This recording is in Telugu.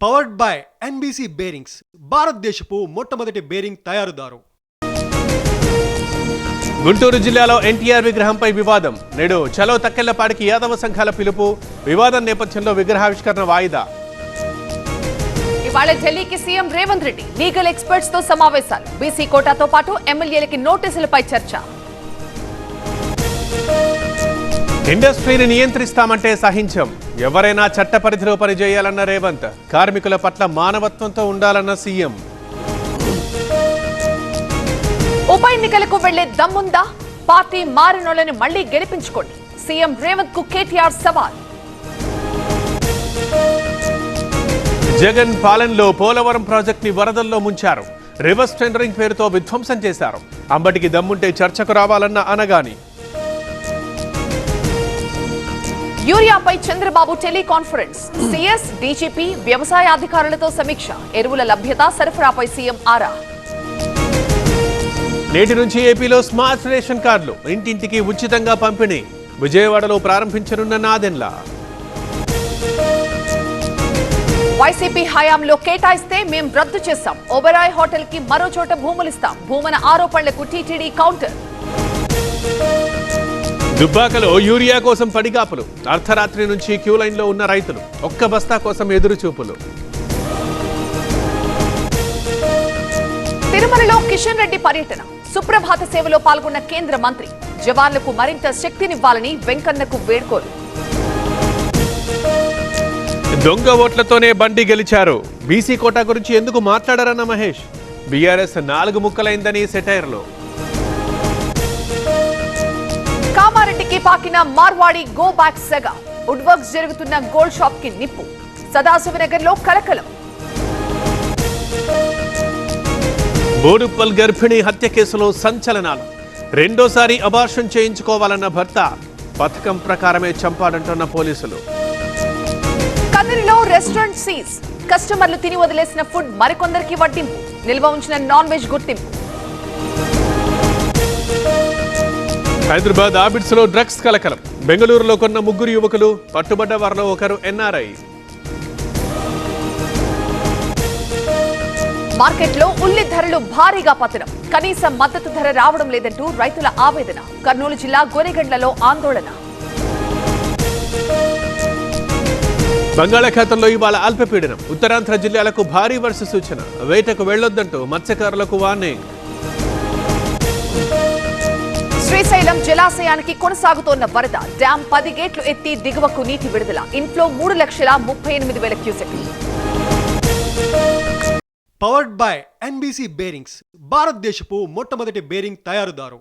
పవర్డ్ బై ఎన్బీసీ బేరింగ్స్, భారతదేశపు మొట్టమొదటి బేరింగ్ తయారుదారు. గుంటూరు జిల్లాలో ఎన్టీఆర్ విగ్రహంపై వివాదం. నేడు చలో తక్కెళ్లపాడికి యాదవ సంఘాల పిలుపు. వివాదం నేపథ్యంలో విగ్రహావిష్కరణ వాయిదా. ఇవాళ ఢిల్లీకి CM Revanth Reddy legal experts తో సమావేశాలు. బీసీ కోటాతో పాటు ఎమ్మెల్యేలకి నోటీసులపై చర్చ. ఇండస్ట్రీని నియంత్రిస్తామంటే సహించం. ఎవరైనా చట్ట పరిధిలో పనిచేయాలన్న రేవంత్. కార్మికుల పట్ల మానవత్వంతో ఉండాలన్న సీఎం. ఉప ఎన్నికలకు వెళ్లే దమ్ముందా? పార్టీ మారినోళ్లను మళ్లీ గెలిపించుకోండి. సీఎం రేవంత్ కు కేటీఆర్ సవాల్. జగన్ పాలనలో పోలవరం ప్రాజెక్ట్ ని వరదల్లో ముంచారు. రివర్స్ టెండరింగ్ పేరుతో విధ్వంసం చేశారు. అంబటికి దమ్ముంటే చర్చకు రావాలన్న అనగాని. యూరియాపై చంద్రబాబు టెలికాన్ఫరెన్స్. సీఎస్, డీజీపీ, వ్యవసాయ అధికారులతో సమీక్ష. ఎరువుల లభ్యత, సరఫరాపై సీఎం ఆరా. నేటి నుంచి ఏపీలో స్మార్ట్ రేషన్ కార్డులు ఇంటింటికి ఉచితంగా పంపిణీ. విజయవాడలో ప్రారంభించనున్న నాదెండ్ల. వైసీపీ హయాంలో కేటాయిస్తే మేం రద్దు చేస్తాం. ఓబెరాయ్ హోటల్ కి మరో చోట భూములిస్తాం. భూమన ఆరోపణలకు టీటీడీ కౌంటర్. దుబ్బాకలో యూరియా కోసం పడిగాపులు. అర్ధరాత్రి నుంచి క్యూ లైన్ లో ఉన్న రైతులు. ఒక్క బస్తా కోసం ఎదురు చూపులు. తిరుమలలో కిషన్ రెడ్డి పర్యటన. సుప్రభాత సేవలో పాల్గొన్న కేంద్ర మంత్రి. జవాన్లకు మరింత శక్తినివ్వాలని వెంకన్నకు వేడుకోలు. దొంగ ఓట్లతోనే బండి గెలిచారు. బీసీ కోటా గురించి ఎందుకు మాట్లాడారన్న మహేష్. బీఆర్ఎస్ 4 ముక్కలైందని సెటైర్లో. కామారెడ్డికి పాకిన మార్వాడి గో బ్యాక్ సెగ. వుడ్ వర్క్స్ జరుగుతున్న గోల్డ్ షాప్ కి నిప్పు. సదాశివనగర్ లో కలకలం. బోడుప్పల్ గర్భిణి హత్య కేసులో సంచలనాలు. రెండోసారి అబార్షన్ చేయించుకోవాలన్న భర్త. పథకం ప్రకారమే చంపాడంటున్న పోలీసులు. కన్నూరులో రెస్టారెంట్ సీజ్. కస్టమర్లు తిని వదిలేసిన ఫుడ్ మరికొందరికి వడ్డింపు. నిల్వ ఉంచిన నాన్ వెజ్ గుర్తింపు. హైదరాబాద్ ఆబిడ్స్ లో డ్రగ్స్ కలకలం. బెంగళూరులో కొన్న 3 యువకులు. పట్టుబడ్డ వారిలో ఒకరు ఎన్ఆర్ఐ. మార్కెట్లో ఉల్లి ధరలు భారీగా పతనం. కనీస మద్దతు ధర రావడం లేదంటూ రైతుల ఆవేదన. కర్నూలు జిల్లా గోనెగండ్లలో ఆందోళన. బంగాళాఖాతంలో ఇవాళ అల్పపీడనం. ఉత్తరాంధ్ర జిల్లాలకు భారీ వర్ష సూచన. వేటకు వెళ్లొద్దంటూ మత్స్యకారులకు వార్నింగ్. శ్రీశైలం జలాశయానికి కొనసాగుతోన్న వరద. డ్యాం 10 గేట్లు ఎత్తి దిగువకు నీటి విడుదల. ఇన్ఫ్లో 3,38,000 క్యూసెక్లు. పవర్డ్ బై ఎన్బీసీ బేరింగ్స్, భారతదేశపు మొట్టమొదటి బేరింగ్ తయారుదారు.